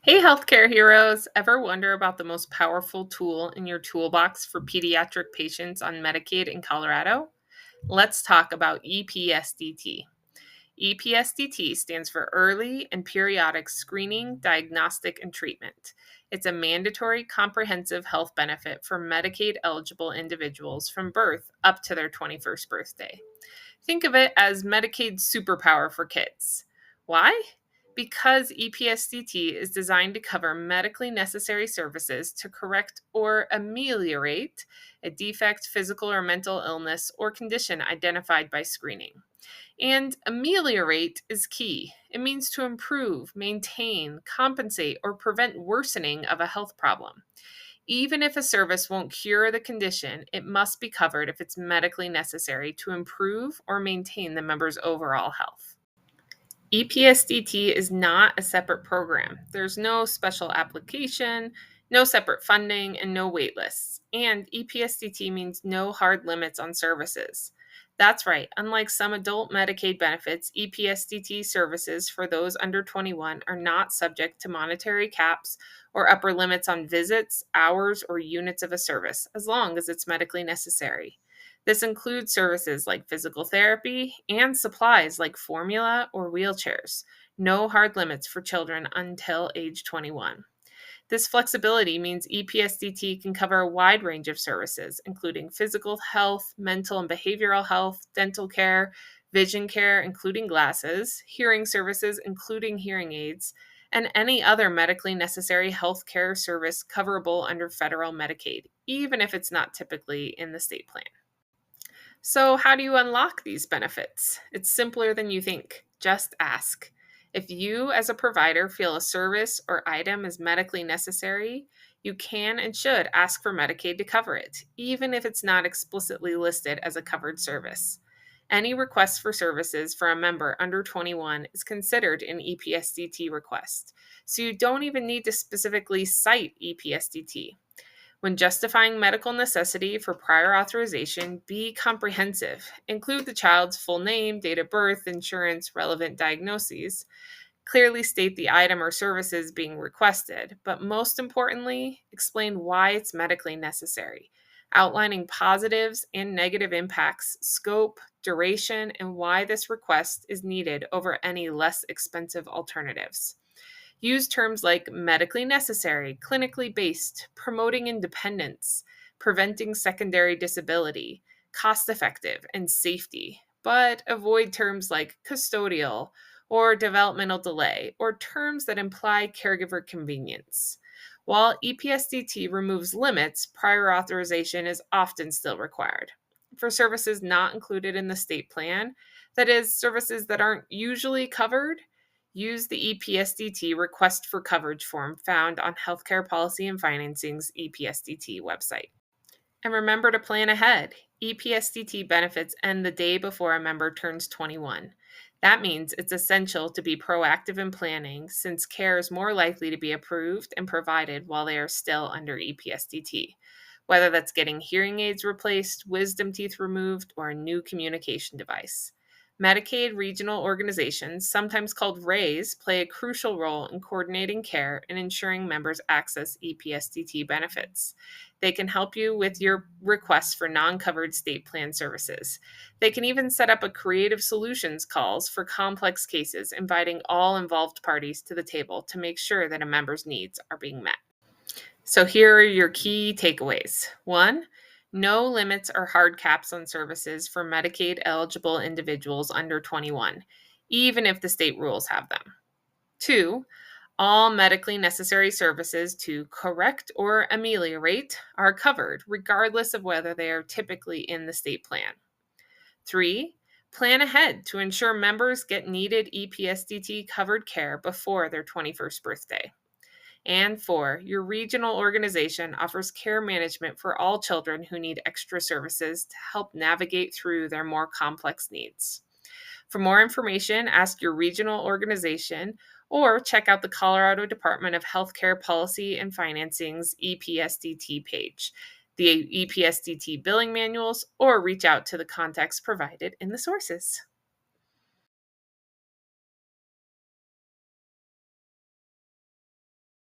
Hey, healthcare heroes! Ever wonder about the most powerful tool in your toolbox for pediatric patients on Medicaid in Colorado? Let's talk about EPSDT. EPSDT stands for Early and Periodic Screening, Diagnostic, and Treatment. It's a mandatory comprehensive health benefit for Medicaid eligible individuals from birth up to their 21st birthday. Think of it as Medicaid's superpower for kids. Why? Because EPSDT is designed to cover medically necessary services to correct or ameliorate a defect, physical or mental illness, or condition identified by screening. And ameliorate is key. It means to improve, maintain, compensate, or prevent worsening of a health problem. Even if a service won't cure the condition, it must be covered if it's medically necessary to improve or maintain the member's overall health. EPSDT is not a separate program. There's no special application, no separate funding, and no wait lists. And EPSDT means no hard limits on services. That's right, unlike some adult Medicaid benefits, EPSDT services for those under 21 are not subject to monetary caps or upper limits on visits, hours, or units of a service, as long as it's medically necessary. This includes services like physical therapy and supplies like formula or wheelchairs. No hard limits for children until age 21. This flexibility means EPSDT can cover a wide range of services, including physical health, mental and behavioral health, dental care, vision care, including glasses, hearing services, including hearing aids, and any other medically necessary health care service coverable under federal Medicaid, even if it's not typically in the state plan. So, how do you unlock these benefits? It's simpler than you think. Just ask. If you, as a provider, feel a service or item is medically necessary, you can and should ask for Medicaid to cover it, even if it's not explicitly listed as a covered service. Any request for services for a member under 21 is considered an EPSDT request, so you don't even need to specifically cite EPSDT. When justifying medical necessity for prior authorization, be comprehensive. Include the child's full name, date of birth, insurance, relevant diagnoses. Clearly state the item or services being requested, but most importantly, explain why it's medically necessary, outlining positives and negative impacts, scope, duration, and why this request is needed over any less expensive alternatives. Use terms like medically necessary, clinically based, promoting independence, preventing secondary disability, cost effective, and safety, but avoid terms like custodial or developmental delay or terms that imply caregiver convenience. While EPSDT removes limits, prior authorization is often still required. For services not included in the state plan, that is, services that aren't usually covered, use the EPSDT request for coverage form found on Healthcare Policy and Financing's EPSDT website. And remember to plan ahead. EPSDT benefits end the day before a member turns 21. That means it's essential to be proactive in planning since care is more likely to be approved and provided while they are still under EPSDT, whether that's getting hearing aids replaced, wisdom teeth removed, or a new communication device. Medicaid regional organizations, sometimes called RAIs, play a crucial role in coordinating care and ensuring members access EPSDT benefits. They can help you with your requests for non-covered state plan services. They can even set up a creative solutions calls for complex cases, inviting all involved parties to the table to make sure that a member's needs are being met. So here are your key takeaways. 1, no limits or hard caps on services for Medicaid eligible individuals under 21, even if the state rules have them. 2, all medically necessary services to correct or ameliorate are covered, regardless of whether they are typically in the state plan. 3, plan ahead to ensure members get needed EPSDT covered care before their 21st birthday. And 4, your regional organization offers care management for all children who need extra services to help navigate through their more complex needs. For more information, ask your regional organization or check out the Colorado Department of Healthcare Policy and Financing's EPSDT page, the EPSDT billing manuals, or reach out to the contacts provided in the sources.